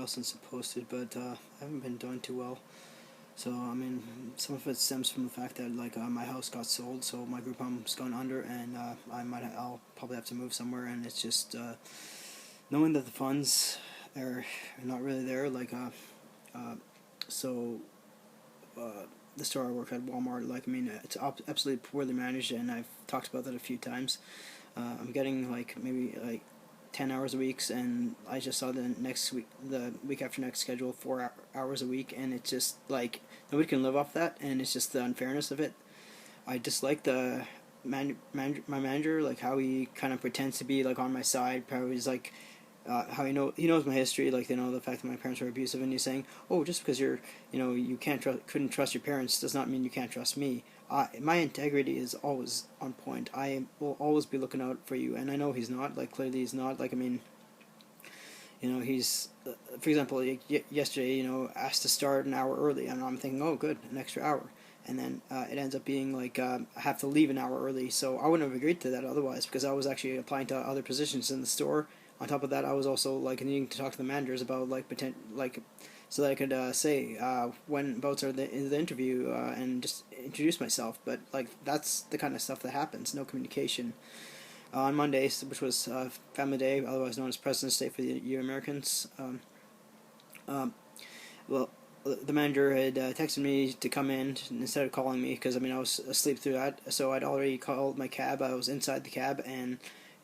while since I posted, but I haven't been doing too well. So I mean, some of it stems from the fact that my house got sold, so my group home's gone under, and I'll probably have to move somewhere, and it's just knowing that the funds are not really there. Uh, so the store I work at, Walmart, it's absolutely poorly managed, and I've talked about that a few times. I'm getting maybe 10 hours a week, and I just saw the week after next schedule 4 hours a week, and it's just nobody can live off that, and it's just the unfairness of it. I dislike the my manager, how he kind of pretends to be on my side. Probably he's how he knows my history, the fact that my parents were abusive, and he's saying, oh, just because you couldn't trust your parents does not mean you can't trust me. My integrity is always on point. I will always be looking out for you, and I know he's not. Clearly he's not. He's, for example, yesterday, asked to start an hour early, and I'm thinking, oh, good, an extra hour. And then it ends up being I have to leave an hour early, so I wouldn't have agreed to that otherwise, because I was actually applying to other positions in the store. On top of that, I was also needing to talk to the managers about so that I could say when votes are in the interview and just introduce myself. But that's the kind of stuff that happens. No communication. On Monday, which was Family Day, otherwise known as President's Day for you Americans, well, the manager had texted me to come in instead of calling me, because I was asleep through that. So I'd already called my cab. I was inside the cab and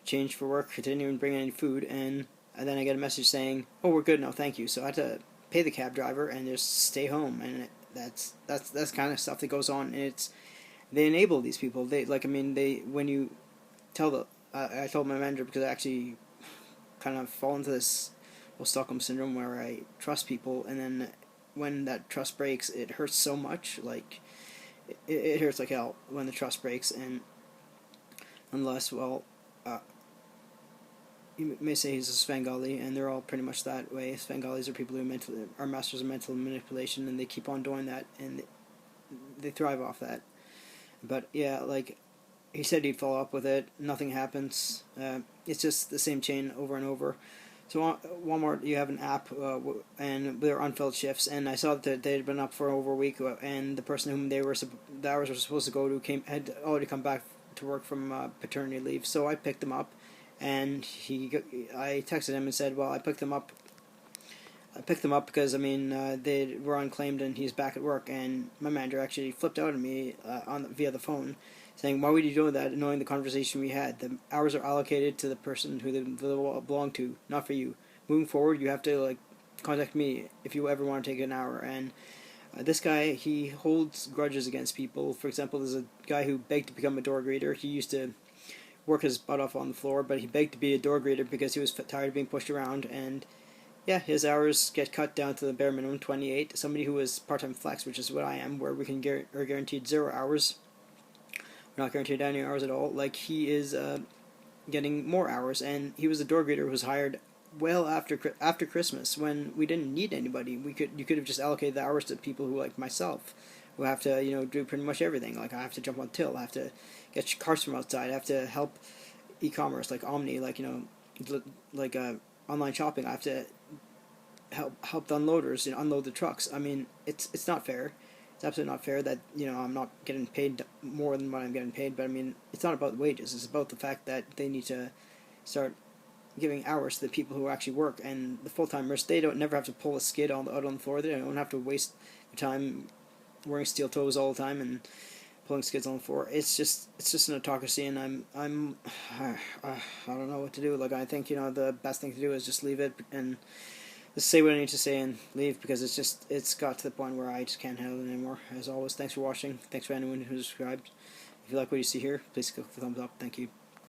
changed for work. I didn't even bring any food, and then I get a message saying, "Oh, we're good now, thank you." So I had to pay the cab driver and just stay home, and that's kind of stuff that goes on. And they enable these people. They when you tell I told my manager, because I actually kind of fall into this Stockholm syndrome where I trust people, and then when that trust breaks, it hurts so much. It hurts like hell when the trust breaks, and unless you may say he's a Svengali, and they're all pretty much that way. Svengalis are people who are masters of mental manipulation, and they keep on doing that, and they thrive off that. But yeah, he said he'd follow up with it. Nothing happens. It's just the same chain over and over. So Walmart, you have an app, and there are unfilled shifts, and I saw that they had been up for over a week, and the person whom the hours were supposed to go to had already come back to work from paternity leave. So I picked them up, and I texted him and said, well, I picked them up because they were unclaimed, and he's back at work. And my manager actually flipped out at me via the phone, saying, why would you do that, knowing the conversation we had? The hours are allocated to the person who they belong to, not for you. Moving forward, you have to contact me if you ever want to take an hour. And this guy, he holds grudges against people. For example, there's a guy who begged to become a door greeter. He used to work his butt off on the floor, but he begged to be a door greeter because he was tired of being pushed around. And yeah, his hours get cut down to the bare minimum, 28. Somebody who is part-time flex, which is what I am, where we can are guaranteed 0 hours. We're not guaranteed any hours at all. He is getting more hours, and he was a door greeter who was hired well after Christmas, when we didn't need anybody. You could have just allocated the hours to people who, like myself, who have to do pretty much everything. I have to jump on till, I have to get cars from outside, I have to help e-commerce like Omni, online shopping. I have to help the unloaders unload the trucks. It's not fair. It's absolutely not fair that I'm not getting paid more than what I'm getting paid. But it's not about wages. It's about the fact that they need to start giving hours to the people who actually work, and the full timers. They don't never have to pull a skid out on the floor. They don't have to waste their time wearing steel toes all the time and pulling skids on the floor. It's just an autocracy, and I don't know what to do. I think the best thing to do is just leave it and just say what I need to say and leave, because it's got to the point where I just can't handle it anymore. As always, thanks for watching. Thanks for anyone who subscribed. If you like what you see here, please click the thumbs up. Thank you.